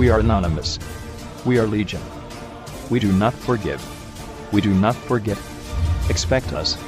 We are anonymous. We are legion. We do not forgive. We do not forget. Expect us.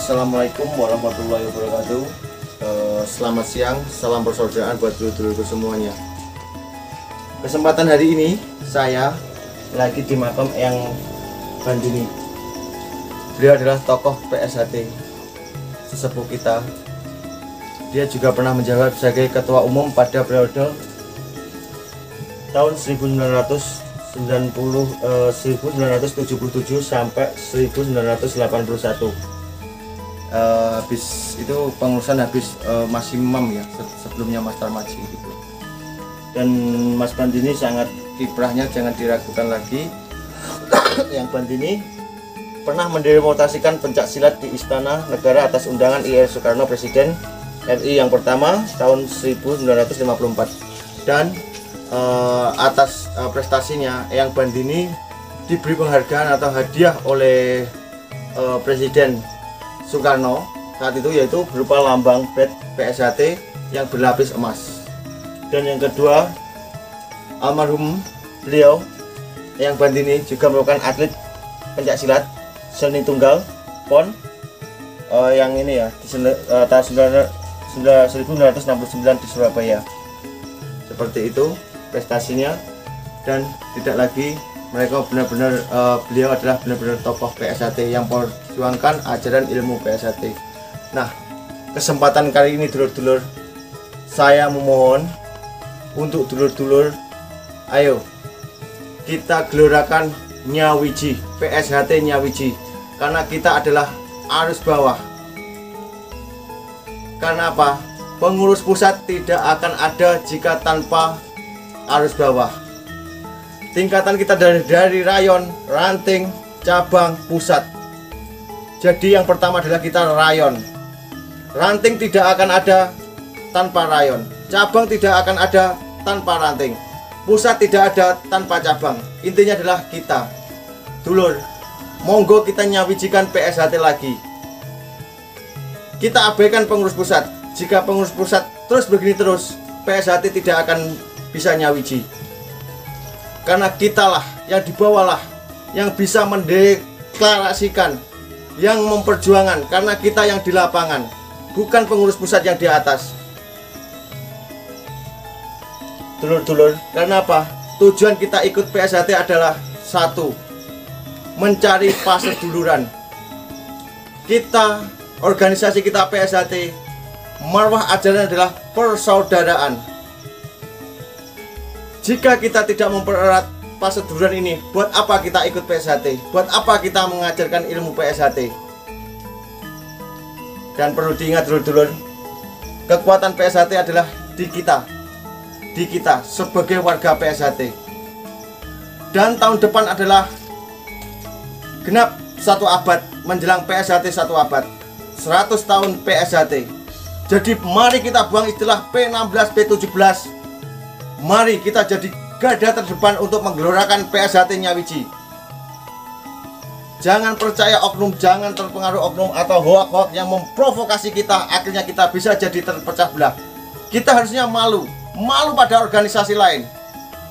Assalamualaikum warahmatullahi wabarakatuh. Selamat siang, salam persaudaraan buat dulur-dulurku semuanya. Kesempatan hari ini saya lagi di makam Eyang Bandini. Beliau adalah tokoh PSHT sesepuh kita. Dia juga pernah menjabat sebagai ketua umum pada periode tahun 1977 sampai 1981. Habis itu pengurusan habis Mas Imam ya, sebelumnya Mas Tarmaji gitu. Dan Mas Bandini sangat kiprahnya jangan diragukan lagi. Yang Bandini pernah mendemonstrasikan pencak silat di Istana Negara atas undangan I.R. Soekarno, Presiden RI yang pertama tahun 1954. Dan atas prestasinya Eyang Bandini diberi penghargaan atau hadiah oleh Presiden Soekarno saat itu, yaitu berupa lambang badge PSHT yang berlapis emas. Dan yang kedua, almarhum beliau Eyang Bandini juga merupakan atlet pencak silat seni tunggal PON yang ini ya di tahun 1969 di Surabaya. Seperti itu prestasinya, dan tidak lagi mereka benar-benar beliau adalah benar-benar tokoh PSHT yang memperjuangkan ajaran ilmu PSHT. Nah, kesempatan kali ini dulur-dulur, saya memohon untuk dulur-dulur, ayo kita gelorakan Nyawiji, PSHT Nyawiji, karena kita adalah arus bawah. Karena apa? Pengurus pusat tidak akan ada jika tanpa arus bawah. Tingkatan kita dari rayon, ranting, cabang, pusat. Jadi yang pertama adalah kita rayon. Ranting tidak akan ada tanpa rayon. Cabang tidak akan ada tanpa ranting. Pusat tidak ada tanpa cabang. Intinya adalah kita. Dulur, monggo kita nyawijikan PSHT lagi. Kita abaikan pengurus pusat. Jika pengurus pusat terus begini terus, PSHT tidak akan bisa nyawiji. Karena kitalah yang dibawalah yang bisa mendeklarasikan, yang memperjuangkan, karena kita yang di lapangan, bukan pengurus pusat yang di atas. Dulur-dulur, karena apa? Tujuan kita ikut PSHT adalah satu, mencari paseduluran. Kita, organisasi kita PSHT, marwah ajaran adalah persaudaraan. Jika kita tidak mempererat paseduluran ini, buat apa kita ikut PSHT? Buat apa kita mengajarkan ilmu PSHT? Dan perlu diingat dulur-dulur, kekuatan PSHT adalah di kita sebagai warga PSHT. Dan tahun depan adalah genap 1 abad, menjelang PSHT 1 abad, 100 tahun PSHT. Jadi mari kita buang istilah P16, P17. Mari kita jadi garda terdepan untuk menggelorakan PSHT Nyawiji. Jangan percaya oknum, jangan terpengaruh oknum atau hoak-hoak yang memprovokasi kita. Akhirnya kita bisa jadi terpecah belah. Kita harusnya malu pada organisasi lain.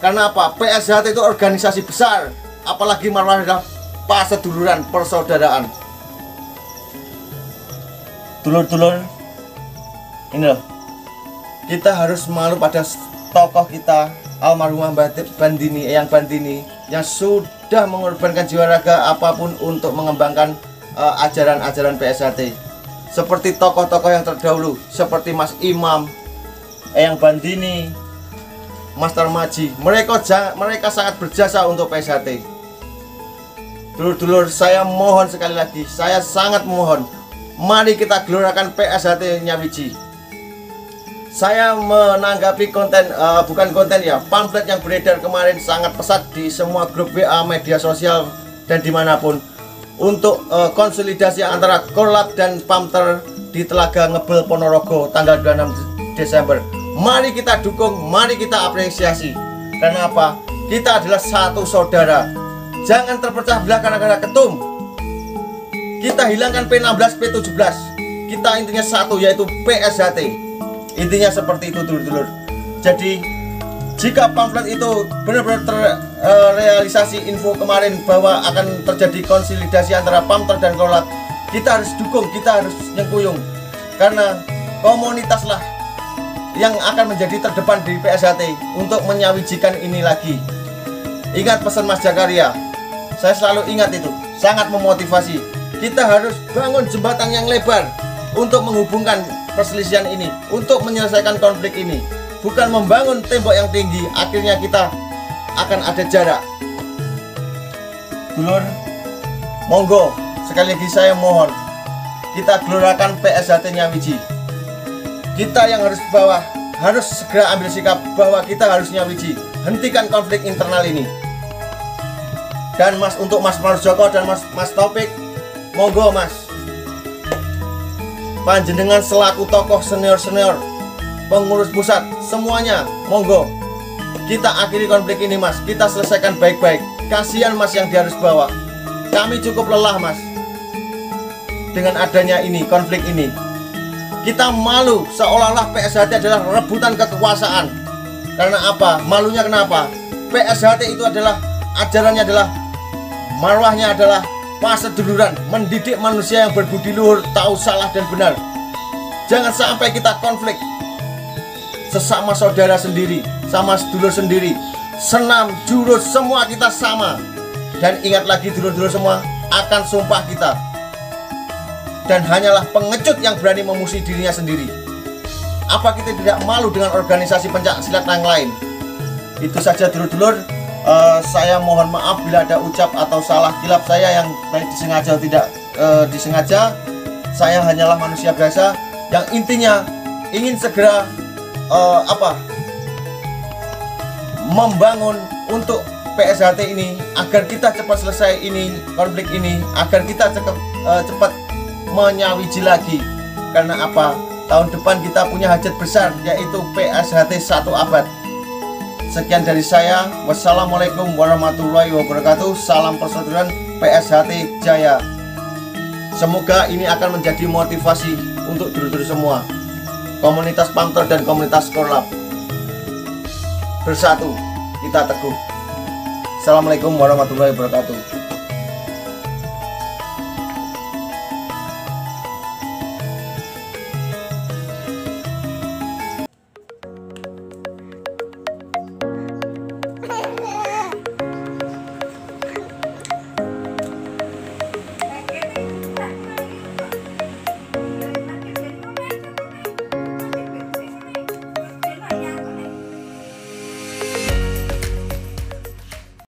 Karena apa? PSHT itu organisasi besar. Apalagi marwah adalah paseduluran, persaudaraan. Dulur-dulur, ini loh, kita harus malu pada tokoh kita almarhumah Mbak Bandini, Eyang Bandini, yang sudah mengorbankan jiwa raga apapun untuk mengembangkan ajaran-ajaran PSHT. Seperti tokoh-tokoh yang terdahulu, seperti Mas Imam, Eyang Bandini, Mas Tarmadji, mereka sangat berjasa untuk PSHT. Dulur-dulur, saya mohon sekali lagi, saya sangat mohon, mari kita gelorakan PSHT Nyawiji. Saya menanggapi konten, bukan konten ya, pamflet yang beredar kemarin sangat pesat di semua grup WA, media sosial, dan dimanapun, untuk konsolidasi antara Korlap dan Pamter di Telaga Ngebel Ponorogo tanggal 26 Desember. Mari kita dukung, mari kita apresiasi. Karena apa? Kita adalah satu saudara. Jangan terpecah belah karena ketum. Kita hilangkan P16, P17. Kita intinya satu, yaitu PSHT. Intinya seperti itu, dulur-dulur. Jadi jika pamflet itu benar-benar terrealisasi info kemarin bahwa akan terjadi konsolidasi antara Pamter dan Korlap, kita harus dukung, kita harus nyengkuyung. Karena komunitaslah yang akan menjadi terdepan di PSHT untuk menyawijikan ini lagi. Ingat pesan Mas Jakaria, saya selalu ingat itu, sangat memotivasi. Kita harus bangun jembatan yang lebar untuk menghubungkan perselisihan ini, untuk menyelesaikan konflik ini. Bukan membangun tembok yang tinggi, akhirnya kita akan ada jarak. Dulur, monggo, sekali lagi saya mohon, kita gelorakan PSHT Nyawiji. Kita yang harus bawah, harus segera ambil sikap bahwa kita harus nyawiji, hentikan konflik internal ini. Dan Mas, untuk Mas Marjoko dan Mas Taufik, monggo Mas, panjenengan selaku tokoh senior-senior, pengurus pusat, semuanya, monggo kita akhiri konflik ini Mas, kita selesaikan baik-baik. Kasihan Mas yang harus bawa, kami cukup lelah Mas dengan adanya ini, konflik ini. Kita malu seolah-olah PSHT adalah rebutan kekuasaan. Karena apa? Malunya kenapa? PSHT itu adalah, ajarannya adalah, marwahnya adalah paseduluran, mendidik manusia yang berbudi luhur, tahu salah dan benar. Jangan sampai kita konflik sesama saudara sendiri, sama sedulur sendiri, senam, jurus, semua kita sama. Dan ingat lagi dulur-dulur semua, akan sumpah kita. Dan hanyalah pengecut yang berani memusuhi dirinya sendiri. Apa kita tidak malu dengan organisasi pencak silat yang lain? Itu saja dulur-dulur. Saya mohon maaf bila ada ucap atau salah kilap saya yang baik disengaja atau tidak disengaja. Saya hanyalah manusia biasa yang intinya ingin segera membangun untuk PSHT ini, agar kita cepat selesai ini, konflik ini, agar kita cepat menyawiji lagi. Karena apa? Tahun depan kita punya hajat besar, yaitu PSHT 1 abad. Sekian dari saya. Wassalamualaikum warahmatullahi wabarakatuh. Salam persaudaraan, PSHT Jaya. Semoga ini akan menjadi motivasi untuk dulur-dulur semua, komunitas Pamter dan komunitas Korlap. Bersatu kita teguh. Assalamualaikum warahmatullahi wabarakatuh.